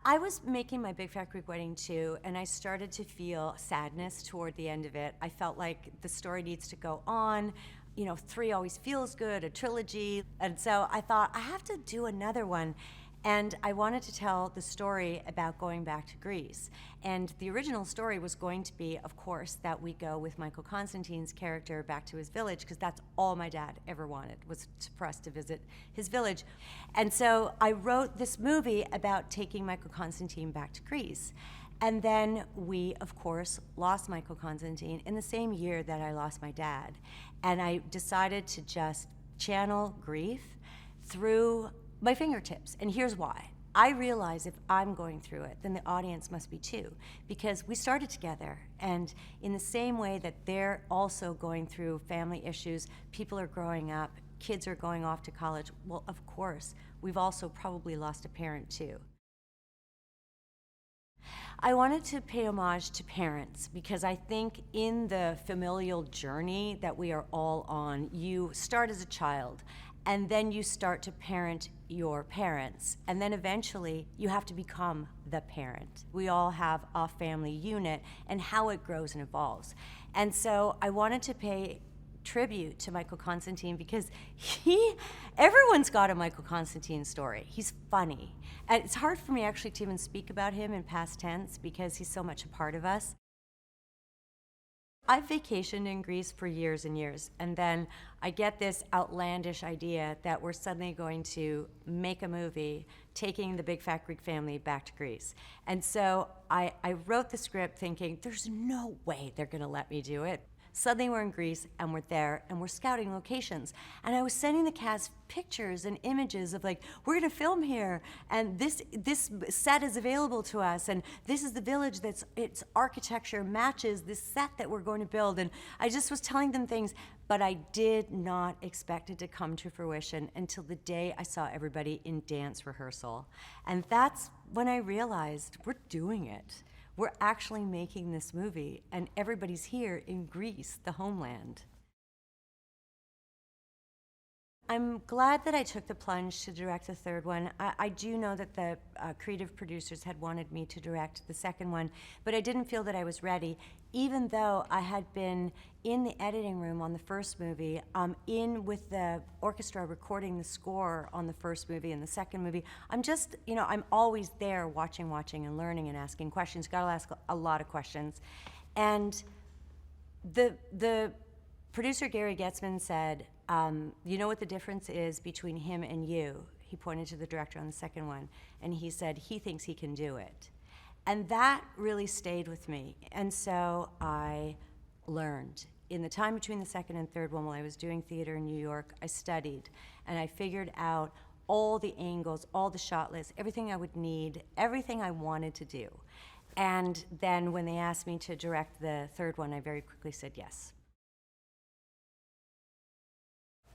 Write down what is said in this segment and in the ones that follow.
I was making my Big Fat Greek Wedding too, and I started to feel sadness toward the end of it. I felt like the story needs to go on. You know, 3 always feels good, a trilogy. And so I thought, I have to do another one. And I wanted to tell the story about going back to Greece. And the original story was going to be, of course, that we go with Michael Constantine's character back to his village, because that's all my dad ever wanted, was for us to visit his village. And so I wrote this movie about taking Michael Constantine back to Greece. And then we, of course, lost Michael Constantine in the same year that I lost my dad. And I decided to just channel grief through my fingertips. And here's why. I realize if I'm going through it, then the audience must be too, because we started together, and in the same way that they're also going through family issues, people are growing up, kids are going off to college, well, of course, we've also probably lost a parent too. I wanted to pay homage to parents because I think in the familial journey that we are all on, you start as a child, and then you start to parent your parents, and then eventually you have to become the parent. We all have a family unit and how it grows and evolves. And so I wanted to pay tribute to Michael Constantine because everyone's got a Michael Constantine story. He's funny. And it's hard for me actually to even speak about him in past tense because he's so much a part of us. I've vacationed in Greece for years and years, and then I get this outlandish idea that we're suddenly going to make a movie taking the Big Fat Greek family back to Greece. And so I wrote the script thinking, there's no way they're gonna let me do it. Suddenly we're in Greece and we're there and we're scouting locations. And I was sending the cast pictures and images of like, we're gonna film here and this set is available to us and this is the village that's, its architecture matches this set that we're going to build. And I just was telling them things, but I did not expect it to come to fruition until the day I saw everybody in dance rehearsal. And that's when I realized we're doing it. We're actually making this movie, and everybody's here in Greece, the homeland. I'm glad that I took the plunge to direct the third one. I do know that the creative producers had wanted me to direct the second one, but I didn't feel that I was ready, even though I had been in the editing room on the first movie, in with the orchestra recording the score on the first movie and the second movie. I'm just, you know, I'm always there watching and learning and asking questions. Gotta ask a lot of questions. And the producer, Gary Goetzman, said, you know what the difference is between him and you? He pointed to the director on the second one, and he said he thinks he can do it. And that really stayed with me. And so I learned. In the time between the second and third one, while I was doing theater in New York, I studied, and I figured out all the angles, all the shot lists, everything I would need, everything I wanted to do. And then when they asked me to direct the third one, I very quickly said yes.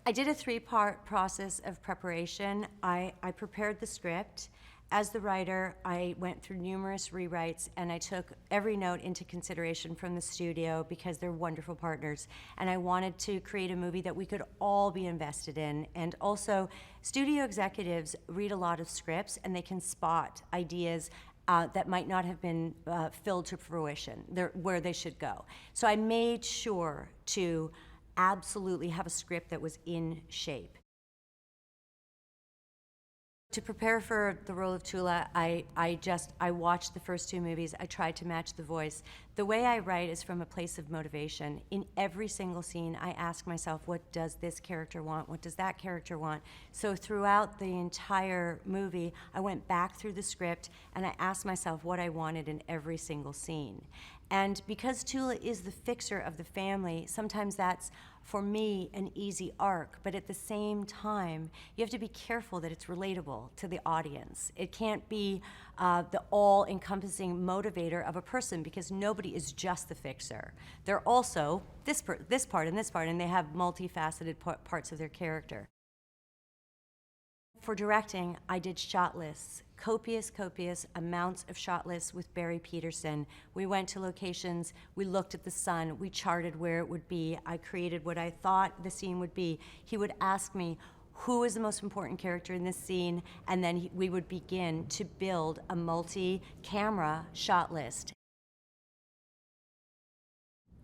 I did a 3-part process of preparation. I prepared the script. As the writer, I went through numerous rewrites, and I took every note into consideration from the studio because they're wonderful partners. And I wanted to create a movie that we could all be invested in. And also, studio executives read a lot of scripts, and they can spot ideas that might not have been filled to fruition, where they should go. So I made sure to absolutely have a script that was in shape. To prepare for the role of Toula, I watched the first 2 movies. I tried to match the voice. The way I write is from a place of motivation. In every single scene, I ask myself, what does this character want? What does that character want? So throughout the entire movie, I went back through the script and I asked myself what I wanted in every single scene. And because Toula is the fixer of the family, sometimes that's, for me, an easy arc, but at the same time, you have to be careful that it's relatable to the audience. It can't be the all-encompassing motivator of a person because nobody is just the fixer. They're also this part and this part, and they have multifaceted parts of their character. For directing, I did shot lists, copious amounts of shot lists with Barry Peterson. We went to locations, we looked at the sun, we charted where it would be. I created what I thought the scene would be. He would ask me, who is the most important character in this scene, and then we would begin to build a multi-camera shot list.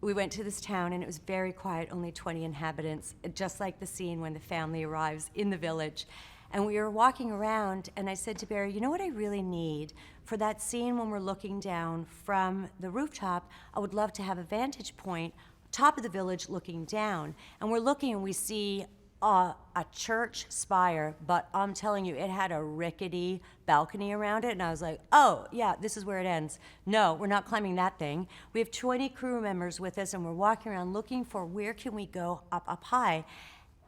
We went to this town and it was very quiet, only 20 inhabitants, just like the scene when the family arrives in the village. And we were walking around and I said to Barry, you know what I really need? For that scene when we're looking down from the rooftop, I would love to have a vantage point, top of the village looking down. And we're looking and we see a church spire, but I'm telling you, it had a rickety balcony around it, and I was like, oh, yeah, this is where it ends. No, we're not climbing that thing. We have 20 crew members with us, and we're walking around looking for where can we go up high,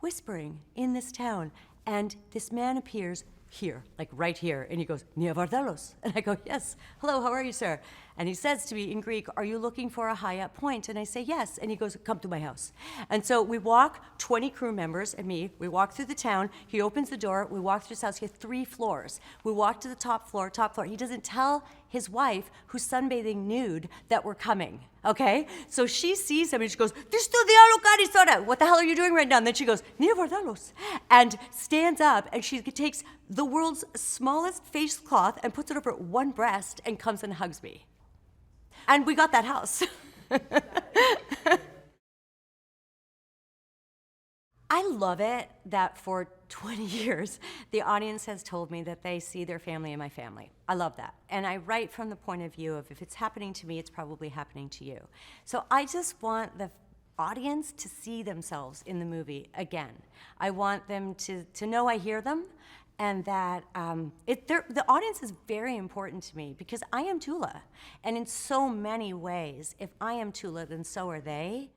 whispering in this town, and this man appears here, like right here, and he goes, Nia Vardalos. And I go, yes, hello, how are you, sir? And he says to me in Greek, are you looking for a high up point? And I say, yes. And he goes, come to my house. And so we walk, 20 crew members and me, we walk through the town, he opens the door, we walk through his house, he has 3 floors. We walk to the top floor. He doesn't tell his wife, who's sunbathing nude, that we're coming, okay? So she sees him and she goes, Visto diablo carisora, what the hell are you doing right now? And then she goes, Nia Vardalos, and stands up and she takes the world's smallest face cloth and puts it over one breast and comes and hugs me. And we got that house. I love it that for 20 years, the audience has told me that they see their family in my family. I love that. And I write from the point of view of if it's happening to me, it's probably happening to you. So I just want the audience to see themselves in the movie again. I want them to know I hear them, and that the audience is very important to me because I am Toula. And in so many ways, if I am Toula, then so are they.